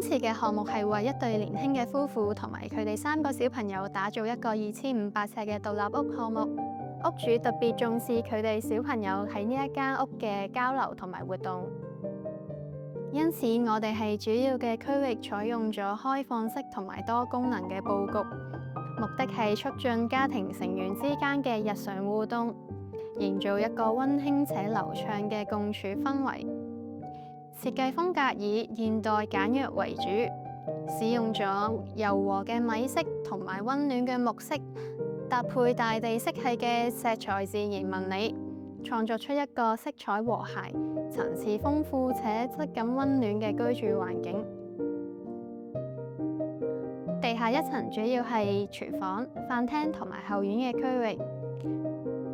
次嘅項目係為一對年輕嘅夫婦同埋佢哋3個小朋友打造一個2500尺嘅獨立屋項目。屋主特別重視佢哋小朋友喺呢一間屋嘅交流同埋活動，因此我哋係主要嘅區域採用咗開放式同埋多功能嘅佈局，目的係促進家庭成員之間嘅日常互動，營造一個溫馨且流暢嘅共處氛圍。設計風格以現代簡約為主，使用咗柔和嘅米色同埋溫暖嘅木色，搭配大地色系嘅石材自然紋理，創作出一個色彩和諧、層次豐富且質感溫暖嘅居住環境。地下一層主要係廚房、飯廳同埋後院嘅區域。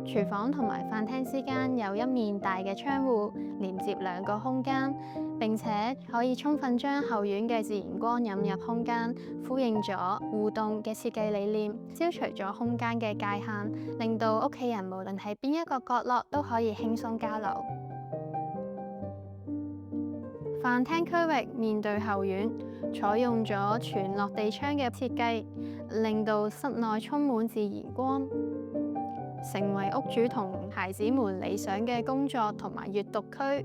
廚房同埋飯廳之間有一面大嘅窗戶，連接2個空間，並且可以充分將後院嘅自然光引入空間，呼應咗互動嘅設計理念，消除咗空間嘅界限，令到屋企人無論喺邊一個角落都可以輕鬆交流。飯廳區域面對後院，採用咗全落地窗嘅設計，令到室內充滿自然光，成為屋主同孩子們理想嘅工作同埋閱讀區。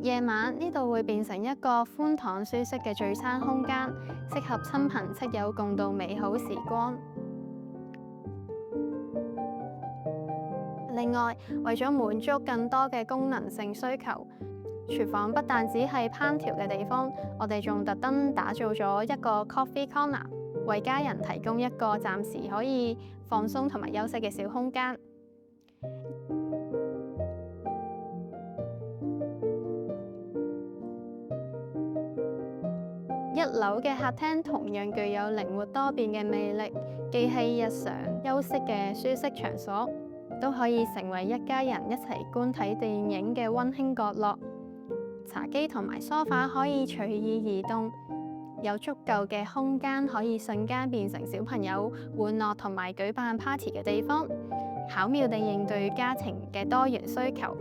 夜晚呢度會變成一個寬敞舒適嘅聚餐空間，適合親朋戚友共度美好時光。另外，為咗滿足更多嘅功能性需求，廚房不但只係烹調嘅地方，我哋仲特登打造咗一個 coffee corner， 為家人提供一個暫時可以放鬆同埋休息嘅小空間。1樓嘅客廳同樣具有靈活多變嘅魅力，既係日常休息嘅舒適場所，都可以成為一家人一齊觀睇電影嘅溫馨角落。茶几同埋梳化可以隨意移動，有足夠嘅空間可以瞬間變成小朋友玩樂同埋舉辦 party 嘅地方，巧妙地應對家庭嘅多元需求。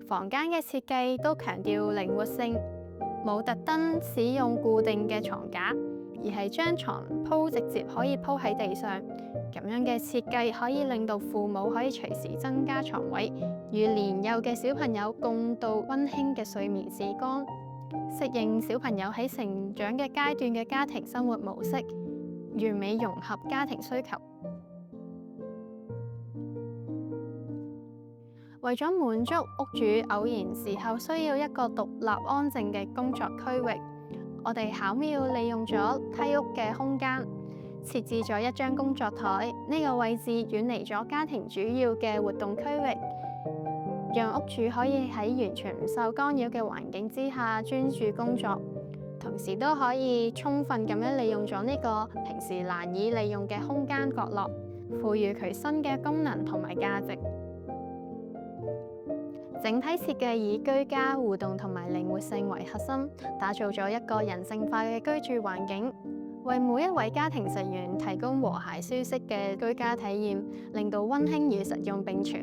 房間嘅設計都強調靈活性，冇特登使用固定嘅床架，而係將床鋪直接可以鋪喺地上。咁樣嘅設計可以令到父母可以隨時增加床位，與年幼嘅小朋友共度溫馨嘅睡眠時光，適應小朋友喺成長嘅階段嘅家庭生活模式，完美融合家庭需求。為咗滿足屋主偶然時候需要一個獨立安靜嘅工作區域，我哋巧妙利用咗梯屋嘅空間，設置咗一張工作台，呢個位置遠離咗家庭主要嘅活動區域，讓屋主可以喺完全唔受干擾嘅環境之下專注工作，同時都可以充分咁樣利用咗呢個平時難以利用嘅空間角落，賦予佢新嘅功能同埋價值。整體設計以居家互動同埋靈活性為核心，打造咗一個人性化嘅居住環境，為每一位家庭成員提供和諧舒適嘅居家體驗，令到溫馨與實用並存。